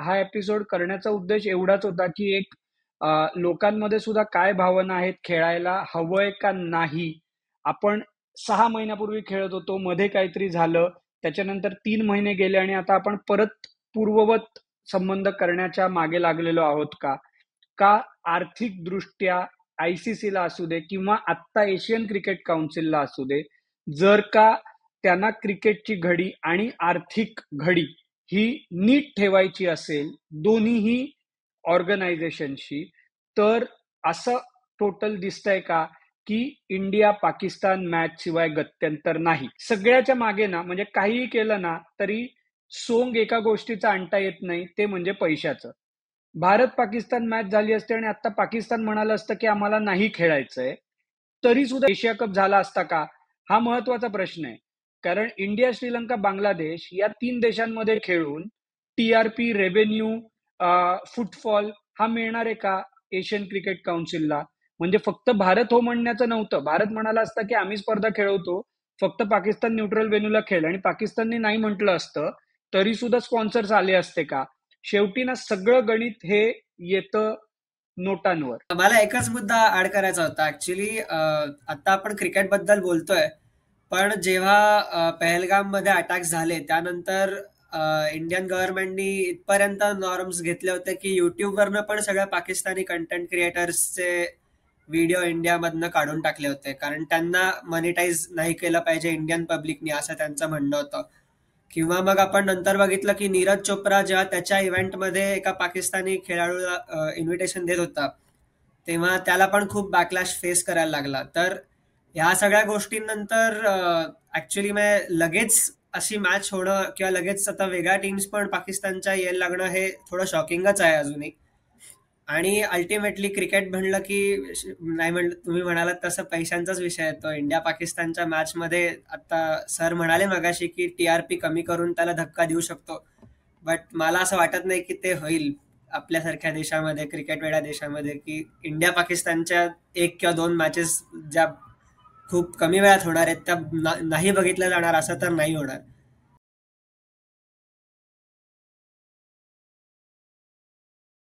हा एपिसोड करण्याचा उद्देश एवढाच होता, की एक लोकांमध्ये सुद्धा काय भावना आहेत, खेळायला हवंय का नाही? आपण 6 महिन्यापूर्वी खेळत होतो, मध्ये काहीतरी झालं, त्याच्यानंतर 3 महिने गेले आणि आता आपण परत पूर्ववत संबंध करण्याच्या मागे लागलेलो आहोत का? का आर्थिकदृष्ट्या आयसीसीला असू दे किंवा आत्ता एशियन क्रिकेट काउन्सिलला असू दे, जर का त्यांना क्रिकेटची घडी आणि आर्थिक घडी ही नीट ठेवायची असेल दोन्हीही ऑर्गनायझेशनशी, तर असं टोटल दिसतंय का की इंडिया पाकिस्तान मॅच शिवाय गत्यंतर नाही. सगळ्याच्या मागे ना म्हणजे काहीही केलं ना तरी सोंग एका गोष्टीचा आणता येत नाही, ते म्हणजे पैशाचं. भारत पाकिस्तान मॅच झाली असते आणि आता पाकिस्तान म्हणालं असतं की आम्हाला नाही खेळायचंय, तरी सुद्धा एशिया कप झाला असता का? हा महत्वाचा प्रश्न आहे. कारण इंडिया, श्रीलंका, बांगलादेश या 3 देशांमध्ये खेळून टीआरपी, रेव्हेन्यू, फुटफॉल हा मिळणार आहे का एशियन क्रिकेट काउन्सिलला? म्हणजे फक्त भारत हो म्हणण्याचं नव्हतं. भारत म्हणाला असता की आम्ही स्पर्धा खेळवतो, फक्त पाकिस्तान न्यूट्रल व्हेन्यूला खेळ, आणि पाकिस्तानने नाही म्हटलं असतं तरी सुद्धा स्पॉन्सर्स आले असते का? शेवटी ना सगळं गणित हे येतं नोटांवर. मला एकच मुद्दा ऍड करायचा होता ऍक्च्युली. आता आपण क्रिकेट बद्दल बोलतोय, पण जेव्हा पहलगाम मध्ये अटॅक झाले त्यानंतर इंडियन गव्हर्नमेंटनी इथपर्यंत नॉर्म्स घेतले होते की युट्यूबवरनं पण सगळ्या पाकिस्तानी कंटेंट क्रिएटर्सचे व्हिडिओ इंडियामधनं काढून टाकले होते, कारण त्यांना मॉनिटाईज नाही केलं पाहिजे इंडियन पब्लिकनी, असं त्यांचं म्हणणं होतं. किंवा मग आपण नंतर बघितलं की नीरज चोप्रा जेव्हा त्याच्या इव्हेंटमध्ये एका पाकिस्तानी खेळाडूला इन्व्हिटेशन देत होता, तेव्हा त्याला पण खूप बॅकलॅश फेस करायला लागला. तर ह्या सगळ्या गोष्टींनंतर ऍक्च्युली लगेच अशी मॅच होणं किंवा लगेच आता वेगळ्या टीम्स पण पाकिस्तानच्या यायला लागणं हे थोडं शॉकिंगच आहे अजूनही. आणि अल्टिमेटली क्रिकेट म्हणलं की नाही म्हणलं, तुम्ही म्हणालात तसं पैशांचाच विषय येतो. इंडिया पाकिस्तानच्या मॅचमध्ये आता सर म्हणाले मगाशी की टीआरपी कमी करून त्याला धक्का देऊ शकतो, बट मला असं वाटत नाही की ते होईल आपल्यासारख्या देशामध्ये, क्रिकेट वेळा देशामध्ये, की इंडिया पाकिस्तानच्या 1 किंवा 2 मॅचेस ज्या खूप कमी वेळात होणार आहेत त्या नाही बघितल्या जाणार असं तर नाही होणार.